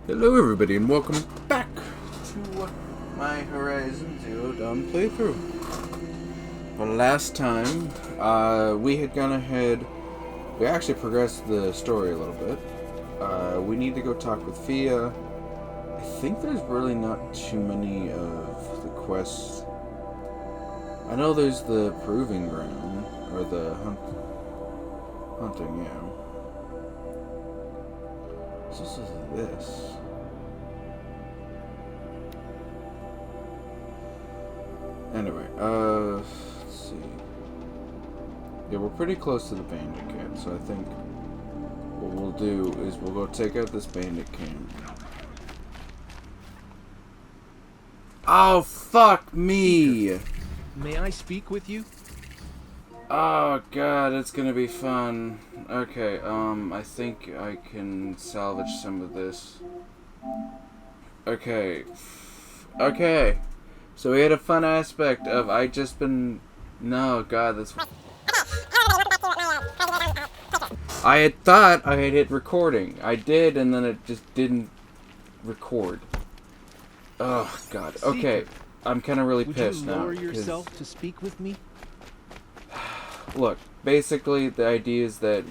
Hello everybody and welcome back to my Horizon Zero Dawn playthrough. For last time, we had gone ahead, we actually progressed the story a little bit. We need to go talk with Fia. I think there's really not too many of the quests. I know there's the Proving Ground, or the hunting, yeah. So this is this. Anyway, let's see. Yeah, we're pretty close to the bandit camp, so I think what we'll do is we'll go take out this bandit camp. Oh, fuck me! May I speak with you? Oh god, it's gonna be fun. Okay, I think I can salvage some of this. Okay. Okay. So we had a fun aspect of No, god, that's... I had thought I had hit recording. I did, and then it just didn't record. Oh, god. Okay. I'm kind of really pissed now. Would you lower yourself to speak with me? Look, basically the idea is that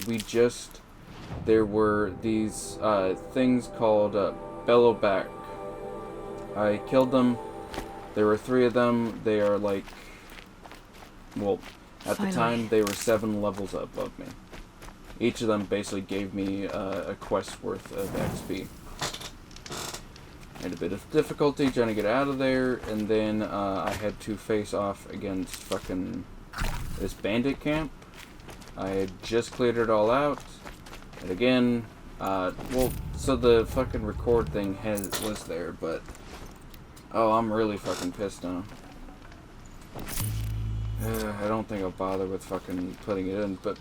there were these things called Bellowback. I killed them. There were 3 of them. They are like, well, at the time they were 7 levels above me. Each of them basically gave me a quest worth of XP. I had a bit of difficulty trying to get out of there, and then I had to face off against fucking this bandit camp. I had just cleared it all out, and again, well, so the fucking record thing was there, but oh, I'm really fucking pissed now. I don't think I'll bother with fucking putting it in, but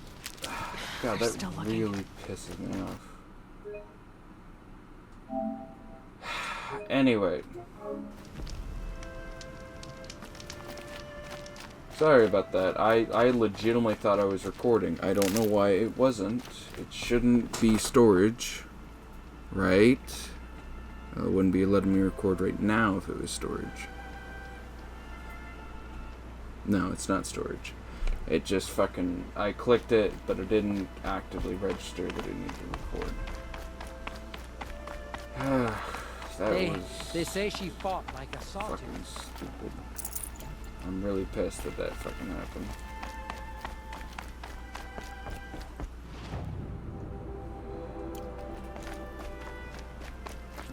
god, that really pisses me off. Anyway. Sorry about that. I legitimately thought I was recording. I don't know why it wasn't. It shouldn't be storage. Right? It wouldn't be letting me record right now if it was storage. No, it's not storage. It just fucking... I clicked it, but it didn't actively register that it needed to record. They say she fought like a soldier. Fucking stupid. I'm really pissed that that fucking happened.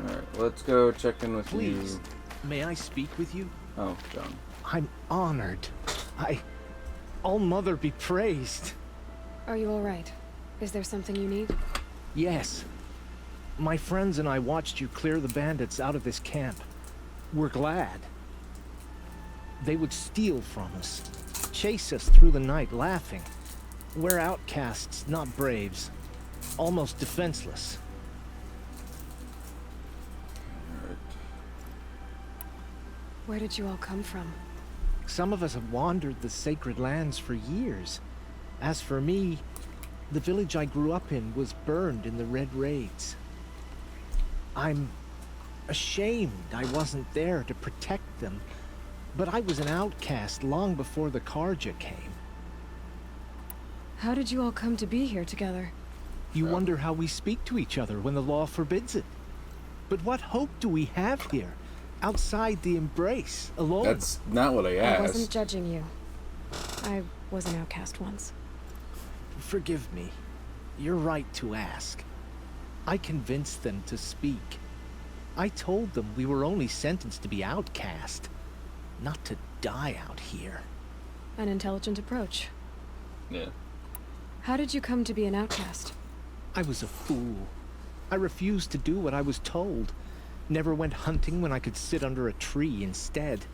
Alright, let's go check in with you. Please, may I speak with you? Oh, John. I'm honored. All Mother be praised. Are you alright? Is there something you need? Yes. My friends and I watched you clear the bandits out of this camp. We're glad. They would steal from us, chase us through the night laughing. We're outcasts, not braves. Almost defenseless. Where did you all come from? Some of us have wandered the sacred lands for years. As for me, the village I grew up in was burned in the Red Raids. I'm ashamed I wasn't there to protect them, but I was an outcast long before the Carja came. How did you all come to be here together? You wonder how we speak to each other when the law forbids it. But what hope do we have here, outside the embrace, alone? That's not what I asked. I wasn't judging you. I was an outcast once. Forgive me. You're right to ask. I convinced them to speak. I told them we were only sentenced to be outcast, not to die out here. An intelligent approach. Yeah. How did you come to be an outcast? I was a fool. I refused to do what I was told. Never went hunting when I could sit under a tree instead.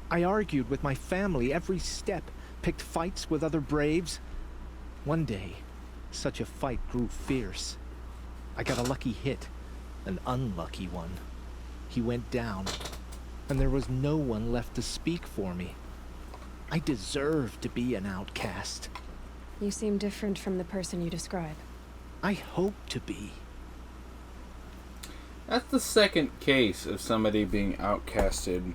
I argued with my family every step, picked fights with other braves. One day, such a fight grew fierce. I got a lucky hit, an unlucky one. He went down, and there was no one left to speak for me. I deserved to be an outcast. You seem different from the person you describe. I hope to be. That's the second case of somebody being outcasted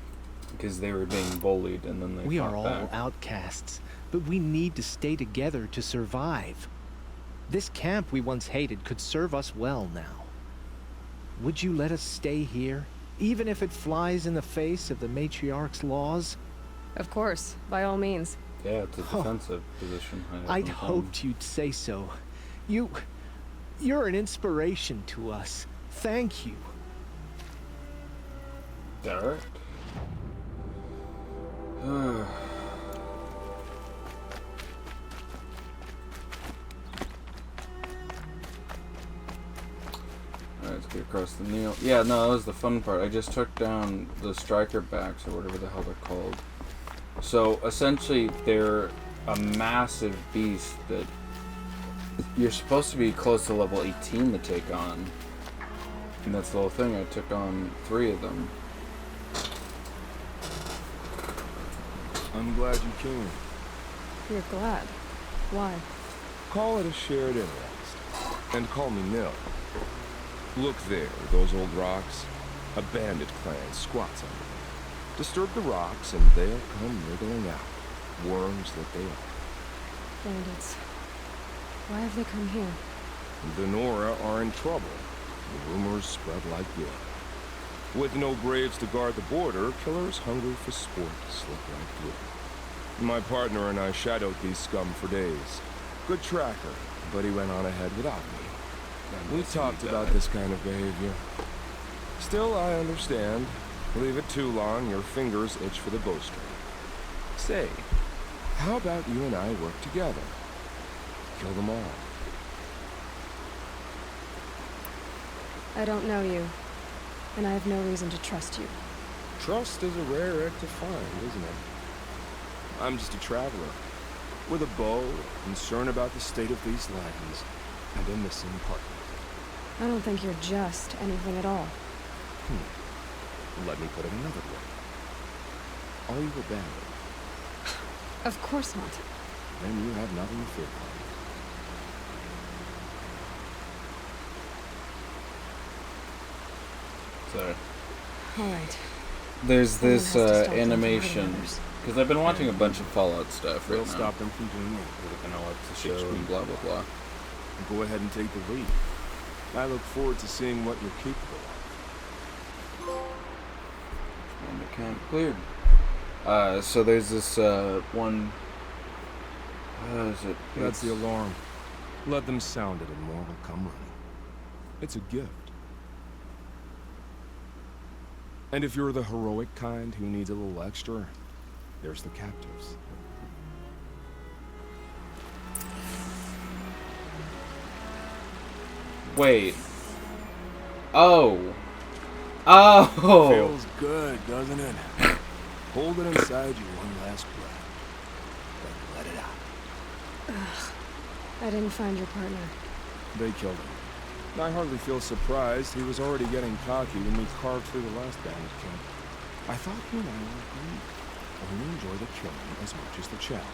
because they were being bullied and then they We fought are all back. outcasts, but we need to stay together to survive. This camp we once hated could serve us well now. Would you let us stay here, even if it flies in the face of the matriarch's laws? Of course, by all means. Yeah, it's a defensive position. I'd hoped you'd say so. You're an inspiration to us. Thank you. Alright. Alright, let's get across the Nile. Yeah, no, that was the fun part. I just took down the striker backs, or whatever the hell they're called. So, essentially, they're a massive beast that you're supposed to be close to level 18 to take on. And that's the whole thing. I took on 3 of them. I'm glad you came. You're glad. Why? Call it a shared interest. And call me Nil. Look there, those old rocks. A bandit clan squats under them. Disturb the rocks and they'll come wriggling out. Worms that they are. Bandits. Why have they come here? The Nora are in trouble. The rumors spread like blood. With no braves to guard the border, killers hungry for sport slip right through. My partner and I shadowed these scum for days. Good tracker, but he went on ahead without me. We talked about this kind of behavior. Still, I understand. Leave it too long, your fingers itch for the bowstring. Say, how about you and I work together? Kill them all. I don't know you, and I have no reason to trust you. Trust is a rare act to find, isn't it? I'm just a traveler, with a bow, concerned about the state of these lands, and a missing partner. I don't think you're just anything at all. Let me put it another way. Are you a bandit? Of course not. Then you have nothing to fear from me. So, All right. there's Someone this has to stop them from hurting animation. others. Because I've been watching a bunch of Fallout stuff right We'll now. stop them from doing it. You know, it's a show and blah, blah, blah. Go ahead and take the lead. I look forward to seeing what you're capable of. And the camp cleared. So there's this one. How is it? That's the alarm. Let them sound it and more will come running. It's a gift. And if you're the heroic kind who needs a little extra, there's the captives. Wait. Oh. Oh. Feels good, doesn't it? Hold it inside you one last breath. Then let it out. I didn't find your partner. They killed him. I hardly feel surprised. He was already getting cocky when we carved through the last bandit camp. I thought you and I were agreed. Only enjoy the killing as much as the challenge.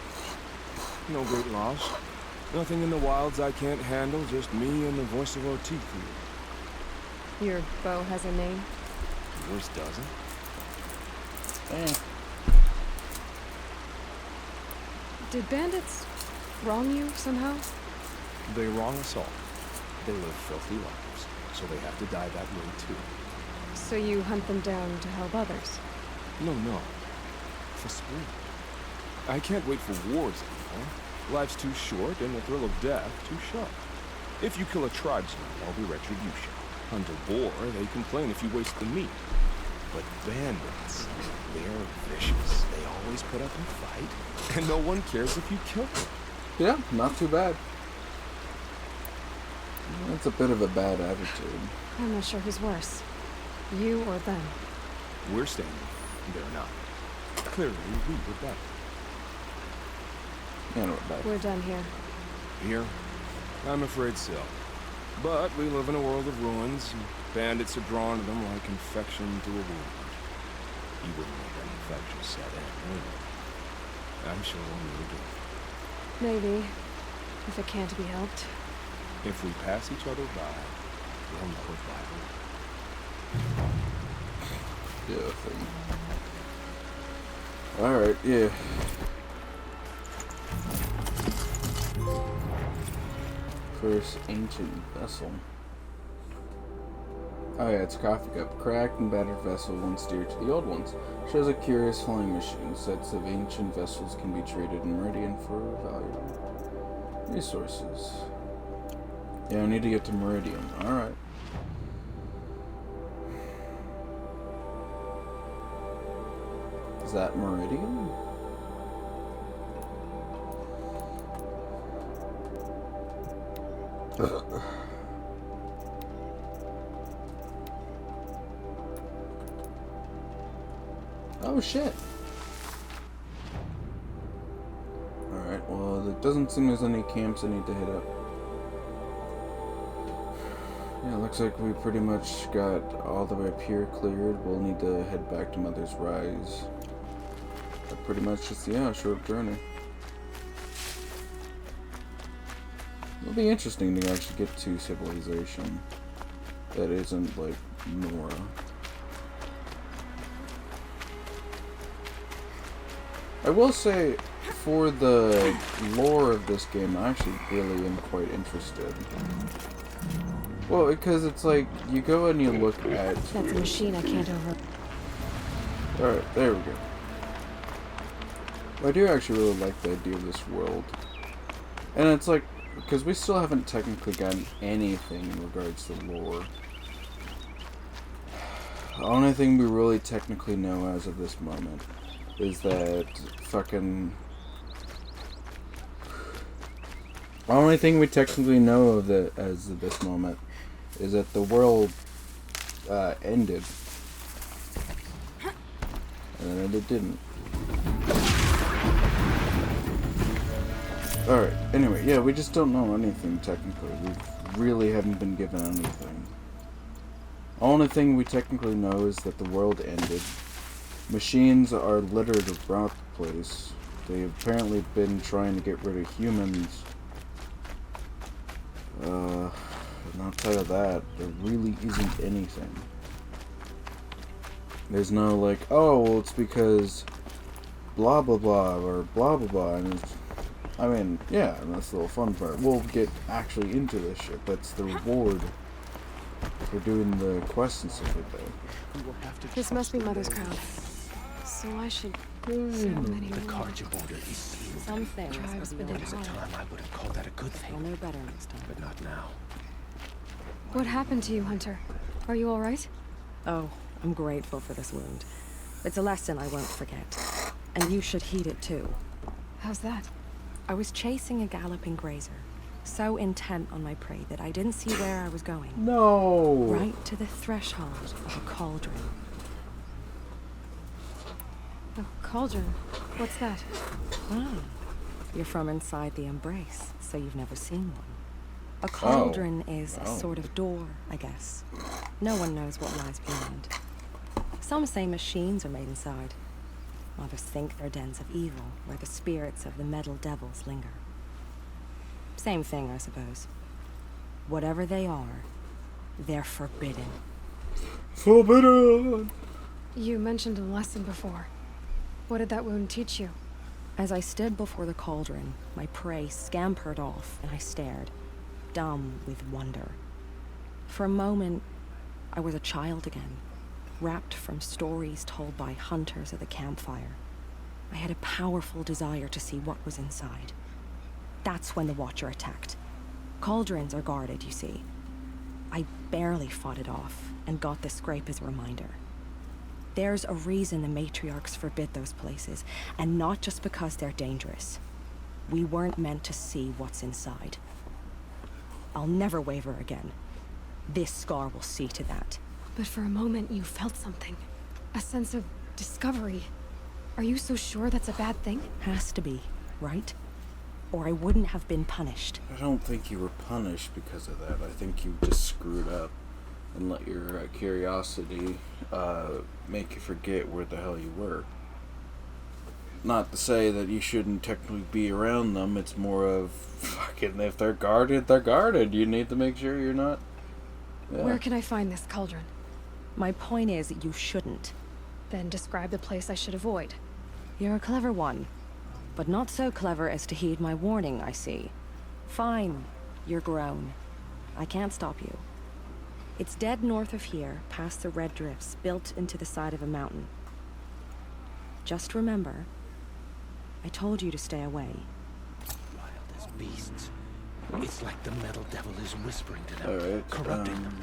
No great loss. Nothing in the wilds I can't handle, just me and the voice of Otiku. Your bow has a name? Yours doesn't? Did bandits wrong you somehow? They wrong us all. They live filthy lives, so they have to die that way too. So you hunt them down to help others? No. For sport. I can't wait for wars anymore. Life's too short, and the thrill of death too sharp. If you kill a tribesman, there'll be retribution. Hunt a boar, they complain if you waste the meat. But bandits, they're vicious. They always put up a fight, and no one cares if you kill them. Yeah, not too bad. That's a bit of a bad attitude. I'm not sure who's worse. You or them. We're standing, they're not. Clearly, we were better. Yeah, not bad. We're done here. Here? I'm afraid so. But we live in a world of ruins, and bandits are drawn to them like infection to a wound. You wouldn't let that infection set in, would you? I'm sure we'll meet again. Maybe. If it can't be helped. If we pass each other by, we'll know it by the way. thing. Alright, yeah. First ancient vessel. Oh yeah, it's a coffee cup. Cracked and battered vessel once dear to the old ones. Shows a curious flying machine. Sets of ancient vessels can be traded in Meridian for valuable resources. Yeah, I need to get to Meridian. Alright. Is that Meridian? Oh shit. Alright, well, it doesn't seem there's any camps I need to hit up. Yeah, it looks like we pretty much got all the way up here cleared. We'll need to head back to Mother's Rise. But pretty much just, yeah, a short journey. It'll be interesting to actually get to civilization that isn't like Nora. I will say, for the lore of this game, I actually really am quite interested. Well, because it's like, you go and you look at... That's a machine I can't over... Alright, there we go. I do actually really like the idea of this world. And it's like, because we still haven't technically gotten anything in regards to lore. The only thing we really technically know as of this moment is that fucking... The only thing we technically know of it as of this moment is that the world ended. And then it didn't. Alright, anyway, yeah, we just don't know anything technically. We really haven't been given anything. The only thing we technically know is that the world ended. Machines are littered throughout the place. They've apparently been trying to get rid of humans. And outside of that, there really isn't anything. There's no like, oh, well, it's because blah blah blah or blah blah blah. And it's, I mean, yeah, and that's the little fun part. We'll get actually into this shit. That's the reward for doing the quests and stuff like that. This must be Mother's crown. So I should... So many The more. card you ordered is sealed. Some things Tribes are been There beyond was a our- time I would have called that a good We'll thing, know better next time. but not now. What happened to you, Hunter? Are you alright? Oh, I'm grateful for this wound. It's a lesson I won't forget. And you should heed it too. How's that? I was chasing a galloping grazer, so intent on my prey that I didn't see where I was going. No! Right to the threshold of a cauldron. A cauldron. What's that? Ah, you're from inside the Embrace, so you've never seen one. A cauldron is a Oh. sort of door, I guess. No one knows what lies beyond. Some say machines are made inside. Others think they're dens of evil, where the spirits of the metal devils linger. Same thing, I suppose. Whatever they are, they're forbidden. Forbidden! You mentioned a lesson before. What did that wound teach you? As I stood before the cauldron, my prey scampered off, and I stared, dumb with wonder. For a moment, I was a child again, wrapped from stories told by hunters at the campfire. I had a powerful desire to see what was inside. That's when the Watcher attacked. Cauldrons are guarded, you see. I barely fought it off, and got the scrape as a reminder. There's a reason the matriarchs forbid those places, and not just because they're dangerous. We weren't meant to see what's inside. I'll never waver again. This scar will see to that. But for a moment you felt something. A sense of discovery. Are you so sure that's a bad thing? Has to be, right? Or I wouldn't have been punished. I don't think you were punished because of that. I think you just screwed up and let your curiosity make you forget where the hell you were. Not to say that you shouldn't technically be around them. It's more of, fucking, if they're guarded, they're guarded. You need to make sure you're not... Yeah. Where can I find this cauldron? My point is, you shouldn't. Then describe the place I should avoid. You're a clever one, but not so clever as to heed my warning, I see. Fine, you're grown. I can't stop you. It's dead north of here, past the red drifts, built into the side of a mountain. Just remember, I told you to stay away. Wild as beasts. It's like the metal devil is whispering to them, Alright, corrupting them.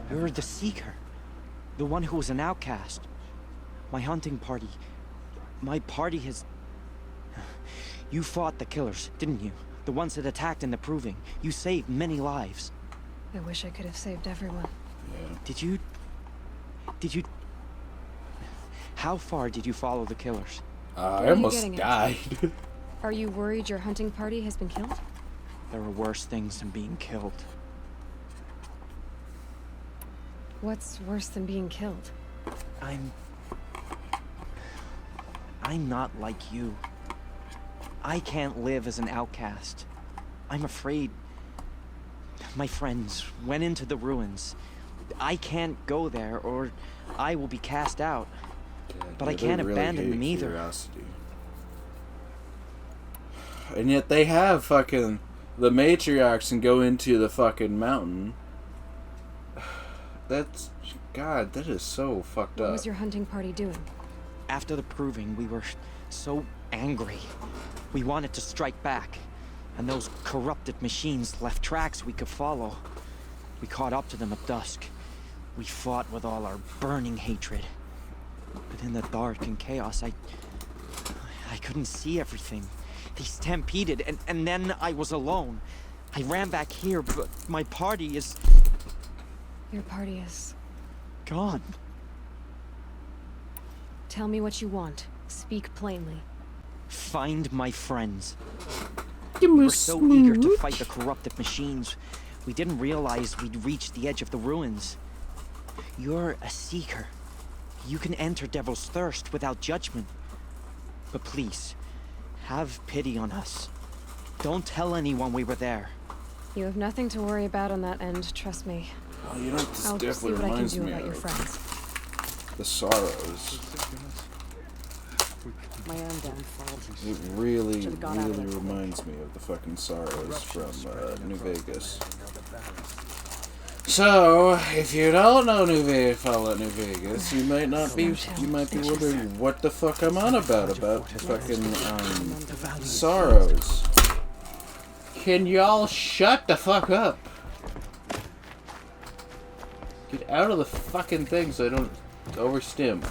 You're the Seeker. The one who was an outcast. My hunting party. My party has... You fought the killers, didn't you? The ones that attacked in the Proving. You saved many lives. I wish I could have saved everyone. Did you... How far did you follow the killers? I What are you almost getting at? died. Are you worried your hunting party has been killed? There are worse things than being killed. What's worse than being killed? I'm not like you. I can't live as an outcast. I'm afraid. My friends went into the ruins. I can't go there or I will be cast out. But I They can't really abandon hate them either. Curiosity. And yet they have fucking the matriarchs and go into the fucking mountain. That's... God, that is so fucked What up. was your hunting party doing? After the Proving, we were so angry. We wanted to strike back. And those corrupted machines left tracks we could follow. We caught up to them at dusk. We fought with all our burning hatred. But in the dark and chaos, I couldn't see everything. They stampeded, and then I was alone. I ran back here, but my party is Your party is... gone. Tell me what you want. Speak plainly. Find my friends. We were so eager to fight the corrupted machines, we didn't realize we'd reached the edge of the ruins. You're a seeker. You can enter Devil's Thirst without judgment. But please, have pity on us. Don't tell anyone we were there. You have nothing to worry about on that end, trust me. Oh, you know what this I'll see definitely what I can reminds do me about your of? friends. The Sorrows. My own downfall. It really, Should've got out of really it. reminds me of the fucking Sorrows from New Vegas. So, if you don't know New Vegas, you might not be, you might be wondering what the fuck I'm on about fucking, Sorrows. Can y'all shut the fuck up? Get out of the fucking thing so I don't overstim.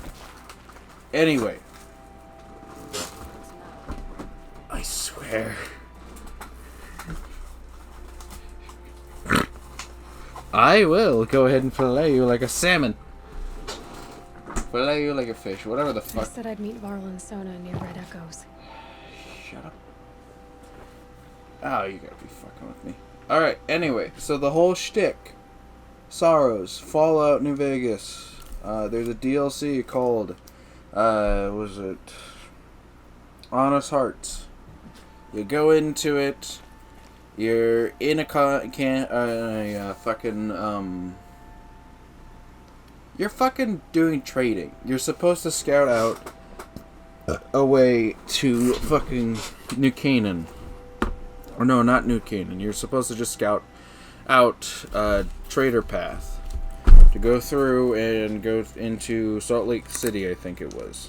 Anyway. I swear. I will go ahead and fillet you like a salmon. Fillet you like a fish, whatever the I fuck. said I'd meet Varl and Sona near Red Echoes. Shut up. Oh, you gotta be fucking with me. Alright, anyway, so the whole shtick. Sorrows, Fallout New Vegas. There's a DLC called, was it Honest Hearts. You go into it, you're in you're fucking doing trading. You're supposed to scout out a way to fucking New Canaan. Or no, not New Canaan. You're supposed to just scout out a trader path to go through and go into Salt Lake City, I think it was.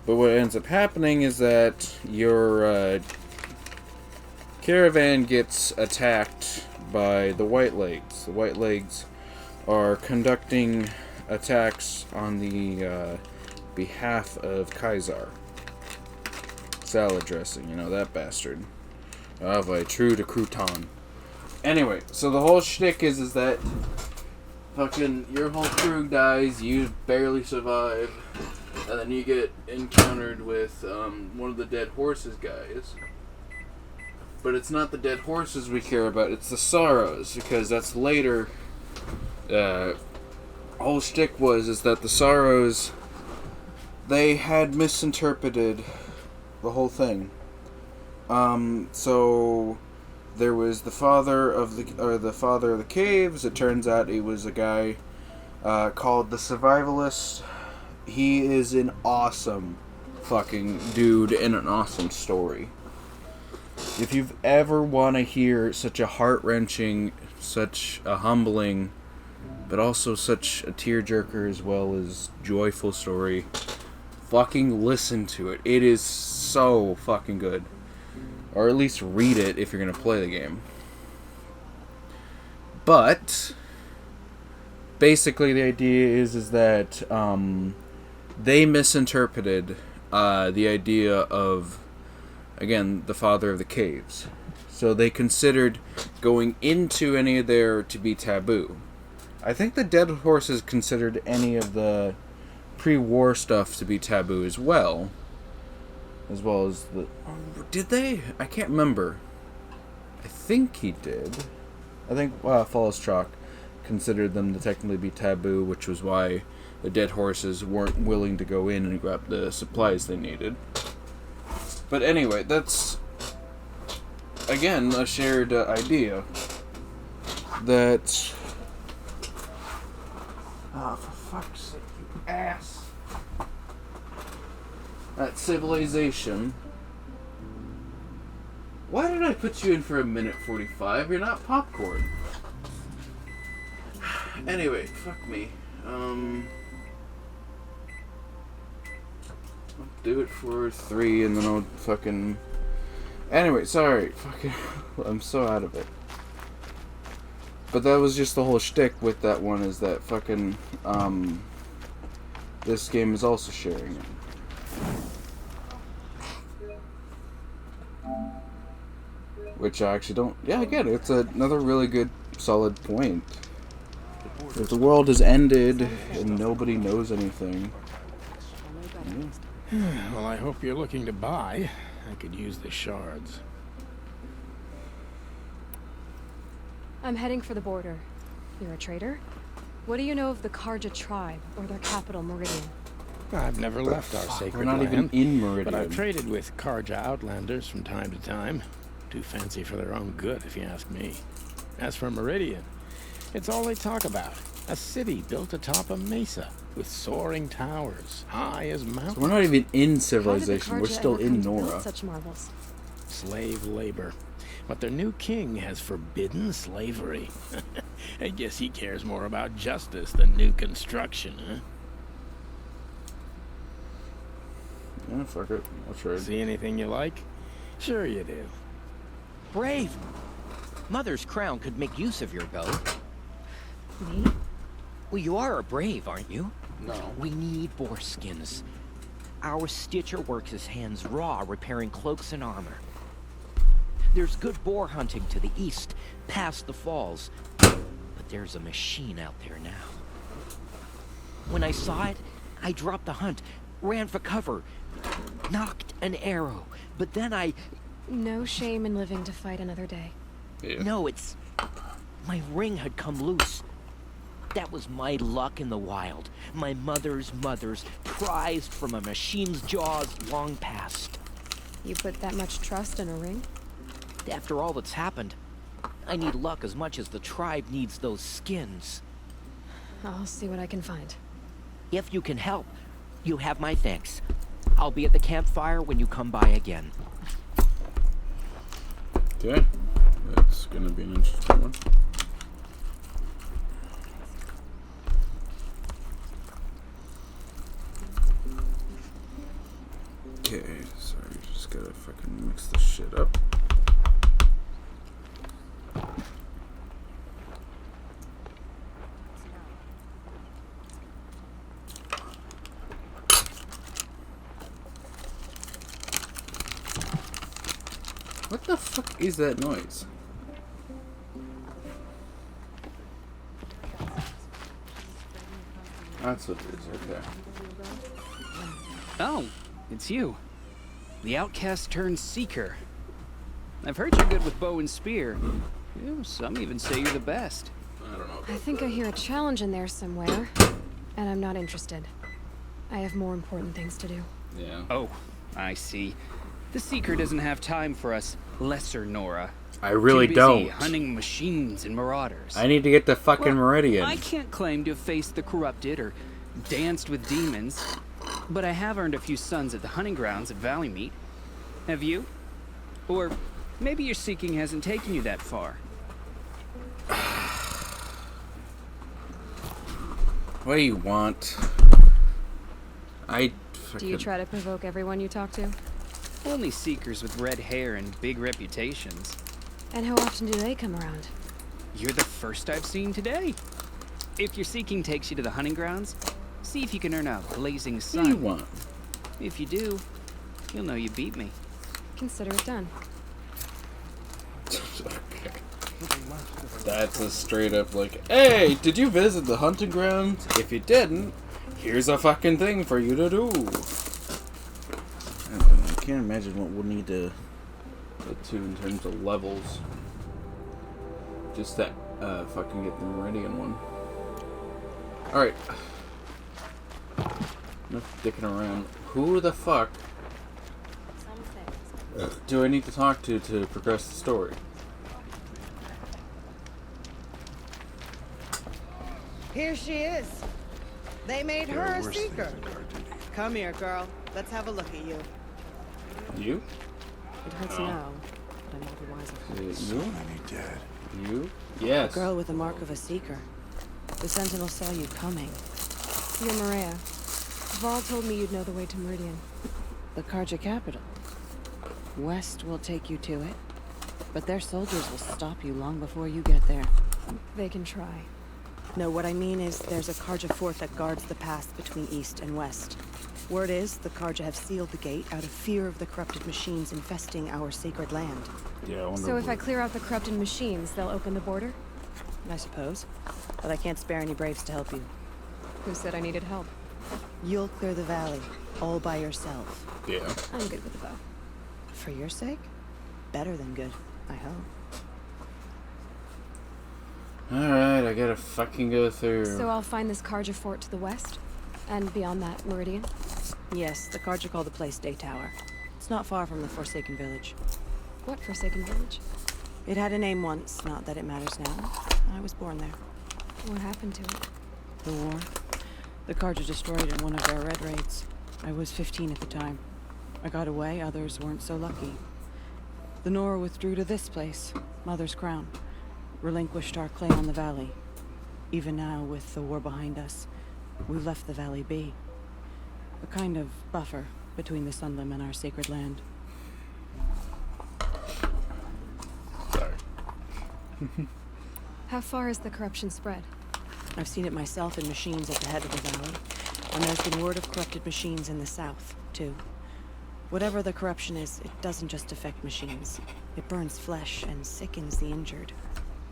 But what ends up happening is that your caravan gets attacked by the White Legs. The White Legs are conducting attacks on the behalf of Kaisar. Salad dressing, you know, that bastard. Of a true de crouton. Anyway, so the whole shtick is that fucking your whole crew dies, you barely survive, and then you get encountered with one of the dead horses guys. But it's not the dead horses we care about, it's the Sorrows, because that's later. Whole shtick is that the Sorrows, they had misinterpreted the whole thing. So there was the father of the caves. It turns out he was a guy called The Survivalist. He is an awesome fucking dude and an awesome story. If you've ever want to hear such a heart-wrenching, such a humbling, but also such a tearjerker as well as joyful story, fucking listen to it. It is so fucking good. Or at least read it if you're going to play the game. But basically the idea is that they misinterpreted the idea of, again, the father of the caves. So they considered going into any of there to be taboo. I think the Dead Horses considered any of the pre-war stuff to be taboo as well. As well as the... Did they? I can't remember. I think he did. I think Falls Chalk considered them to technically be taboo, which was why the Dead Horses weren't willing to go in and grab the supplies they needed. But anyway, that's, again, a shared idea that... Oh, for fuck's sake, you ass! That civilization... Why did I put you in for 1:45? You're not popcorn. Anyway, fuck me. I'll do it for 3 and then I'll fucking... Anyway, sorry. Fucking... I'm so out of it. But that was just the whole shtick with that one, is that fucking... This game is also sharing it. Which I actually don't... Yeah, again, it's another really good, solid point. If the world has ended and nobody knows anything... Yeah. Well, I hope you're looking to buy. I could use the shards. I'm heading for the border. You're a trader? What do you know of the Karja tribe, or their capital, Meridian? I've never left our sacred We're not land, even in Meridian. but I've traded with Karja outlanders from time to time. Too fancy for their own good, if you ask me. As for Meridian, it's all they talk about. A city built atop a mesa, with soaring towers, high as mountains. So we're not even in How did the civilization, we're Karja still ever in come to build Nora. such marvels? Slave labor. But their new king has forbidden slavery. I guess he cares more about justice than new construction, huh? Yeah, fuck it. I'll trade. See anything you like? Sure you do. Brave! Mother's crown could make use of your bow. Me? Well, you are a brave, aren't you? No. We need boar skins. Our stitcher works his hands raw repairing cloaks and armor. There's good boar hunting to the east, past the falls. But there's a machine out there now. When I saw it, I dropped the hunt, ran for cover, knocked an arrow, but then I... No shame in living to fight another day. Yeah. No, it's... My ring had come loose. That was my luck in the wild. My mother's prized from a machine's jaws long past. You put that much trust in a ring? After all that's happened, I need luck as much as the tribe needs those skins. I'll see what I can find. If you can help, you have my thanks. I'll be at the campfire when you come by again. Okay. That's gonna be an interesting one. Okay, sorry, just gotta fucking mix this shit up. What the fuck is that noise? That's what it is, okay. Oh, it's you. The outcast turned seeker. I've heard you're good with bow and spear. Some even say you're the best. I don't know. I think I hear a challenge in there somewhere, and I'm not interested. I have more important things to do. Yeah. Oh, I see. The seeker doesn't have time for us lesser Nora. I really Too busy don't. hunting machines and marauders. I need to get the fucking Well, Meridian. I can't claim to have faced the corrupted or danced with demons, but I have earned a few suns at the hunting grounds at Valleymeet. Have you? Or maybe your seeking hasn't taken you that far. What do you want? Do you try to provoke everyone you talk to? Only seekers with red hair and big reputations. And how often do they come around? You're the first I've seen today. If your seeking takes you to the hunting grounds, see if you can earn a blazing sun. What do you want? If you do, you'll know you beat me. Consider it done. Okay. That's a straight up like, hey, did you visit the hunting grounds? If you didn't, here's a fucking thing for you to do. I can't imagine what we'll need to get to in terms of levels. Just that, fucking get the Meridian one. Alright. Enough dicking around. Who the fuck do I need to talk to progress the story? Here she is. They made her a seeker. Come here, girl. Let's have a look at you. You? It hurts now, but I'm all the wiser. Is it you? You? Yes. A girl with the mark of a seeker. The Sentinel saw you coming. You're Maria. Val told me you'd know the way to Meridian. The Carja capital. West will take you to it, but their soldiers will stop you long before you get there. They can try. No, what I mean is there's a Carja fort that guards the pass between east and west. Word is the Carja have sealed the gate out of fear of the corrupted machines infesting our sacred land. Yeah, I wonder So if I clear out the corrupted machines, they'll open the border? I suppose. But I can't spare any braves to help you. Who said I needed help? You'll clear the valley, all by yourself. Yeah. I'm good with the bow. For your sake? Better than good, I hope. Alright, I gotta fucking go through. So I'll find this Carja fort to the west? And beyond that, Meridian? Yes, the Carja call the place Day Tower. It's not far from the Forsaken Village. What Forsaken Village? It had a name once, not that it matters now. I was born there. What happened to it? The war. The Carja destroyed it in one of their red raids. I was 15 at the time. I got away, others weren't so lucky. The Nora withdrew to this place, Mother's Crown. Relinquished our claim on the valley. Even now, with the war behind us, we've left the valley be. A kind of buffer between the Sunlim and our sacred land. Sorry. How far has the corruption spread? I've seen it myself in machines at the head of the valley. And there's been word of corrupted machines in the south, too. Whatever the corruption is, it doesn't just affect machines. It burns flesh and sickens the injured.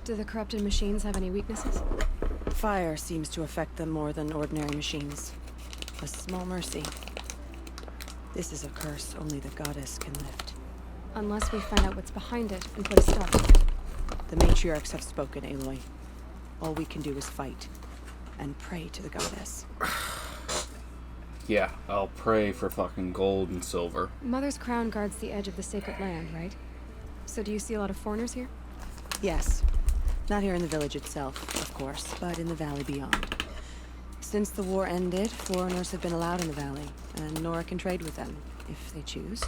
Do the corrupted machines have any weaknesses? Fire seems to affect them more than ordinary machines. A small mercy. This is a curse only the goddess can lift. Unless we find out what's behind it and put a stop to it. The matriarchs have spoken, Aloy. All we can do is fight. And pray to the goddess. Yeah, I'll pray for fucking gold and silver. Mother's Crown guards the edge of the sacred land, right? So do you see a lot of foreigners here? Yes. Not here in the village itself, of course, but in the valley beyond. Since the war ended, foreigners have been allowed in the valley, and Nora can trade with them, if they choose.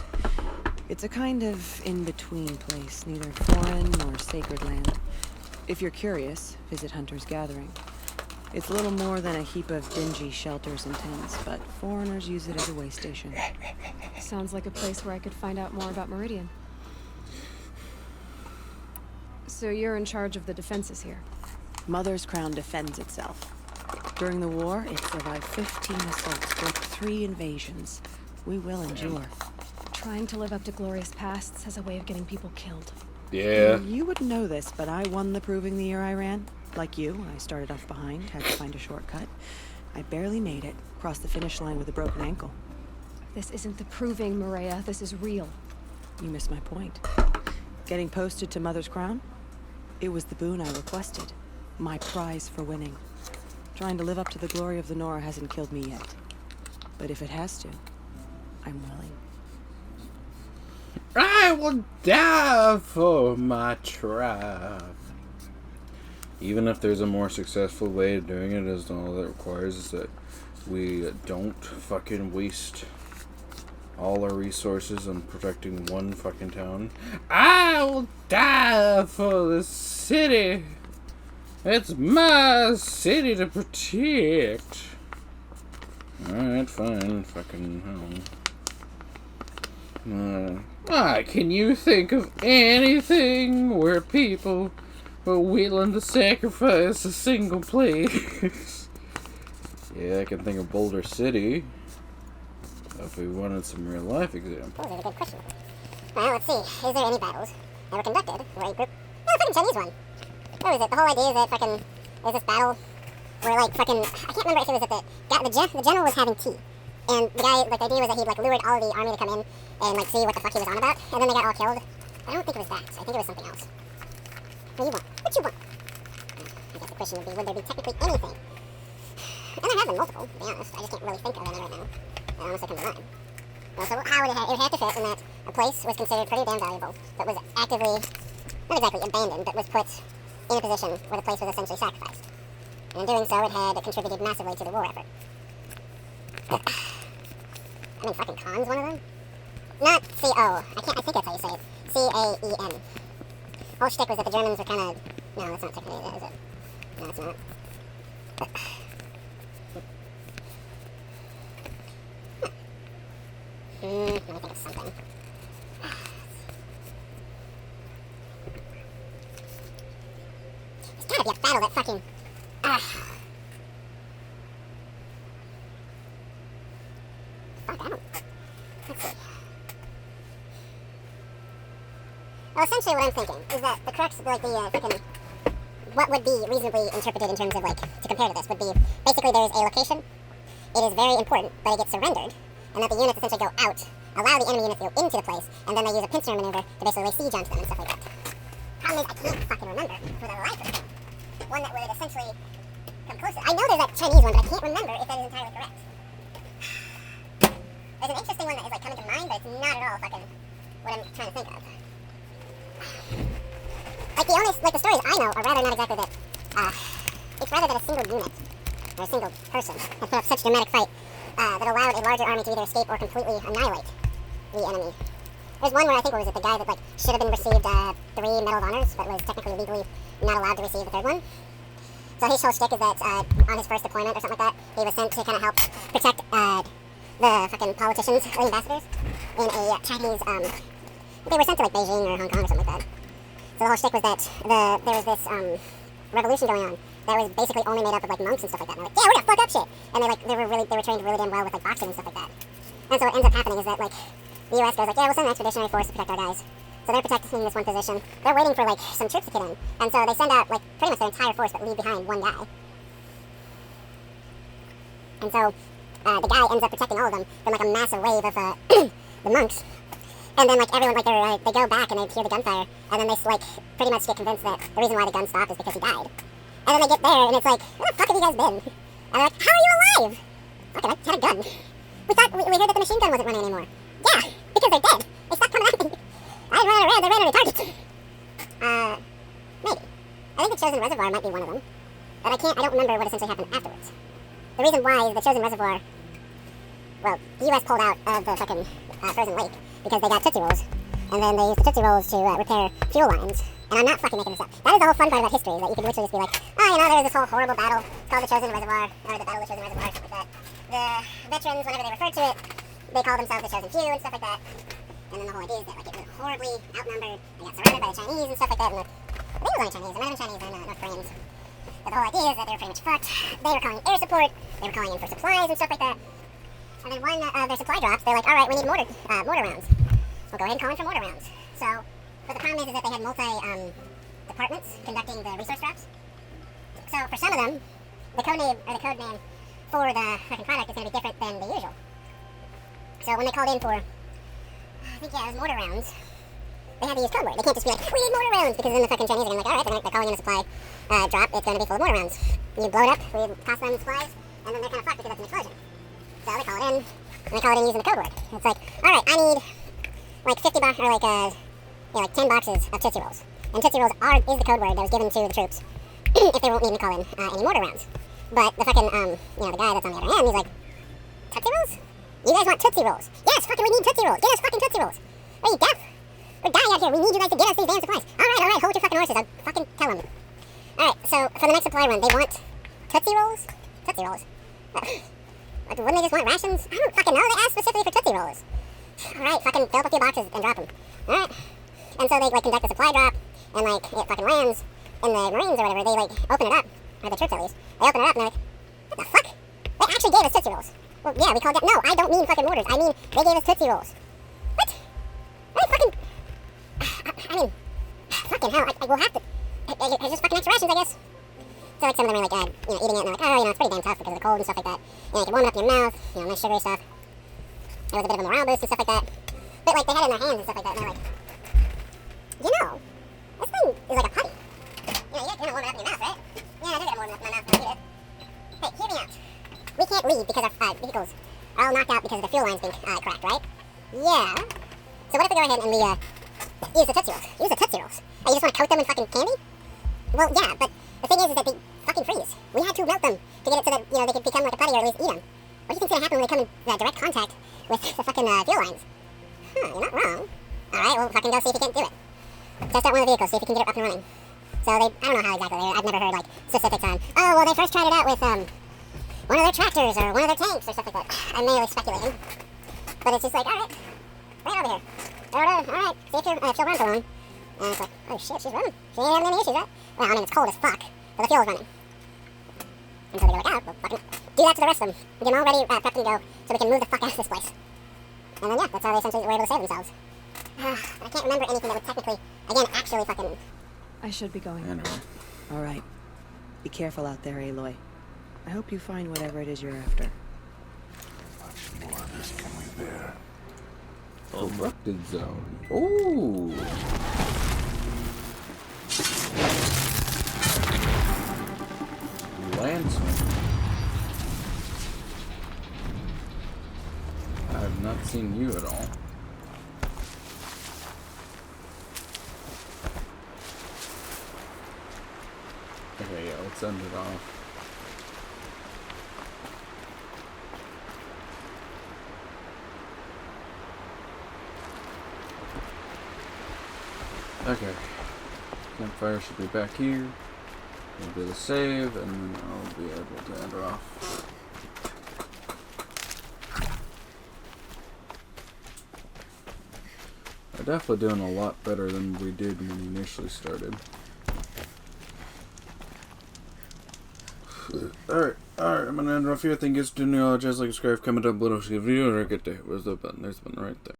It's a kind of in-between place, neither foreign nor sacred land. If you're curious, visit Hunter's Gathering. It's little more than a heap of dingy shelters and tents, but foreigners use it as a way station. Sounds like a place where I could find out more about Meridian. So you're in charge of the defenses here? Mother's Crown defends itself. During the war, it survived 15 assaults, broke 3 invasions. We will endure. Trying to live up to glorious pasts has a way of getting people killed. Yeah. You wouldn't know this, but I won the proving the year I ran. Like you, I started off behind, had to find a shortcut. I barely made it, crossed the finish line with a broken ankle. This isn't the proving, Maria. This is real. You missed my point. Getting posted to Mother's Crown? It was the boon I requested. My prize for winning. Trying to live up to the glory of the Nora hasn't killed me yet. But if it has to, I'm willing. I will die for my tribe. Even if there's a more successful way of doing it, as all that requires is that we don't fucking waste all our resources on protecting one fucking town. I will die for the city. It's my city to protect. Alright, fine. Fucking hell. Can you think of anything where people were willing to sacrifice a single place? Yeah, I can think of Boulder City. If we wanted some real life examples. Oh, that's a good question. Well, let's see. Is there any battles that were conducted where a group... Oh, the fucking Chinese one. What was it? The whole idea is that fucking... There's this battle where, like, fucking... I can't remember if it was that the general was having tea. And the guy, like, the idea was that he'd, like, lured all of the army to come in and, like, see what the fuck he was on about. And then they got all killed. I don't think it was that. I think it was something else. What do you want? What you want? I guess the question would be, would there be technically anything? And there have been multiple, to be honest. I just can't really think of any right now. That honestly come to mind. Well, so how would it have to fit in that a place was considered pretty damn valuable, but was actively, not exactly abandoned, but was put in a position where the place was essentially sacrificed. And in doing so, it had contributed massively to the war effort. I mean, fucking Khan's one of them? Not C-O. I think that's how you say it. C-A-E-N. Whole shtick was that the Germans were kind of... No, that's not technically it, is it? No, it's not. Let me think of something. There's gotta be a battle that fucking... Fuck, I don't... Let's see. Well, essentially what I'm thinking is that the crux, like the fucking... What would be reasonably interpreted in terms of, like, to compare to this would be... Basically, there's a location. It is very important, but it gets surrendered. And that the units essentially go out, allow the enemy units to go into the place, and then they use a pincer maneuver to basically lay siege onto them and stuff like that. Problem is, I can't fucking remember for the life of me one that would essentially come closer. I know there's that Chinese one, but I can't remember if that is entirely correct. There's an interesting one that is like coming to mind, but it's not at all fucking what I'm trying to think of. Like the stories I know are rather not exactly that, it's rather that a single unit, or a single person, had put up such dramatic fight that allowed a larger army to either escape or completely annihilate the enemy. There's one where I think it was the guy that like should have been received 3 Medal of Honors, but was technically legally not allowed to receive the 3rd one. So his whole shtick is that on his first deployment or something like that, he was sent to kind of help protect the fucking politicians, the ambassadors, in a Chinese, they were sent to like Beijing or Hong Kong or something like that. So the whole shtick was that there was this revolution going on that was basically only made up of like monks and stuff like that. And they're like, yeah, we're gonna fuck up shit. And they were trained really damn well with like boxing and stuff like that. And so what ends up happening is that like the US goes like, yeah, we'll send an expeditionary force to protect our guys. So they're protecting this one position. They're waiting for like some troops to get in. And so they send out like pretty much their entire force but leave behind one guy. And so the guy ends up protecting all of them from like a massive wave of the monks. And then like everyone like they go back and they hear the gunfire and then they like pretty much get convinced that the reason why the gun stopped is because he died. And then they get there and it's like, where the fuck have you guys been? And they're like, how are you alive? Fucking, I had a gun. We heard that the machine gun wasn't running anymore. Yeah, because they're dead. They stopped coming at me. I ran around, they ran out of targets. Maybe. I think the Chosen Reservoir might be one of them. But I don't remember what essentially happened afterwards. The reason why is the Chosen Reservoir, well, the US pulled out of the fucking frozen lake because they got Tootsie Rolls. And then they used the Tootsie Rolls to repair fuel lines. And I'm not fucking making this up. That is the whole fun part about history, is that you could literally just be like, oh, you know, there was this whole horrible battle called the Chosen Reservoir, or the Battle of the Chosen Reservoir, something like that. The veterans, whenever they referred to it, they called themselves the Chosen Few and stuff like that. And then the whole idea is that like it was horribly outnumbered, they got surrounded by the Chinese and stuff like that, and I think it was only Chinese, it might have been Chinese and North Koreans. But the whole idea is that they were pretty much fucked. They were calling air support, they were calling in for supplies and stuff like that. And then when their supply drops, they're like, alright, we need mortar rounds. We'll go ahead and call in for mortar rounds. So, but the problem is that they had departments conducting the resource drops. So for some of them, the code name for the fucking product is going to be different than the usual. So when they called in for, I think yeah, it was mortar rounds, they had to use code word. They can't just be like, we need mortar rounds, because then the fucking Chinese are going to be like, alright, they're calling in a supply drop, it's going to be full of mortar rounds. You blow it up, we cost them the supplies, and then they're kind of fucked because that's an explosion. So they call it in, and they call it in using the code word. It's like, alright, I need like 50 boxes, or like, yeah, like 10 boxes of Tootsie Rolls. And Tootsie Rolls is the code word that was given to the troops if they won't need to call in any mortar rounds. But the fucking, you know, the guy that's on the other end, he's like, Tootsie Rolls? You guys want Tootsie Rolls? Yes, fucking we need Tootsie Rolls. Get us fucking Tootsie Rolls. Are you deaf? We're dying out here. We need you guys to get us these damn supplies. Alright, hold your fucking horses. I'll fucking tell them. Alright, so for the next supply run, they want Tootsie Rolls? Tootsie Rolls? Wouldn't they just want rations? I don't fucking know. They asked specifically for Tootsie Rolls. Alright, fucking fill up a few boxes and drop them. Alright. And so they, like, conduct a supply drop, and, like, it fucking lands, and the Marines or whatever, they, like, open it up. Or the troops, at least. They open it up, and they're like, what the fuck? They actually gave us Tootsie Rolls. Well, yeah, we called it. No, I don't mean fucking mortars. I mean, they gave us Tootsie Rolls. What? I fucking... I mean, fucking hell, I will have to... It's just fucking extra rations, I guess. So, like, some of them are, like, you know, eating it, and they're like, oh, you know, it's pretty damn tough because of the cold and stuff like that. You know, you can warm it up in your mouth, you know, nice sugary stuff. It was a bit of a morale boost and stuff like that. But, like, they had it in their hands and stuff like that, and they're like, you know, this thing is like a putty. You know, you're gonna warm it up in your mouth, right? Yeah, I do gotta warm it up in my mouth when I eat it. Hey, hear me out. We can't leave because our vehicles are all knocked out because of the fuel lines being cracked, right? Yeah. So what if we go ahead and we, use the Tootsie Rolls? Use the Tootsie Rolls. You just want to coat them in fucking candy? Well, yeah, but the thing is that they fucking freeze. We had to melt them to get it so that, you know, they could become like a putty or at least eat them. What do you think's gonna happen when they come in direct contact with the fucking fuel lines? Huh, you're not wrong. Alright, well, fucking go see if you can't do it. Test out one of the vehicles, see if you can get it up and running. So they, I don't know how exactly, I've never heard, like, specifics on, oh, well, they first tried it out with, one of their tractors or one of their tanks or stuff like that. I'm merely speculating. But it's just like, alright, right over here. Alright, see if she'll run for long. And it's like, oh shit, she's running. She ain't having any issues, right? Well, I mean, it's cold as fuck, but the fuel's running. And so they go like, oh, well, fucking do that to the rest of them. Get them all ready, prepped and go, so we can move the fuck out of this place. And then, yeah, that's how they essentially were able to save themselves. I can't remember anything that would technically, again, actually fucking... I should be going. Anyway. All right. Be careful out there, Aloy. I hope you find whatever it is you're after. Much more of this can we bear? Corrupted zone. Ooh. Landsman. I have not seen you at all. Okay, yeah, let's end it off. Okay. Campfire should be back here. We'll do the save, and then I'll be able to end her off. We're definitely doing a lot better than we did when we initially started. Alright, I'm gonna end off here. Thank you guys for tuning in. Just like, subscribe, comment down below, give a video, or a good day. Where's the button? There's the button right there.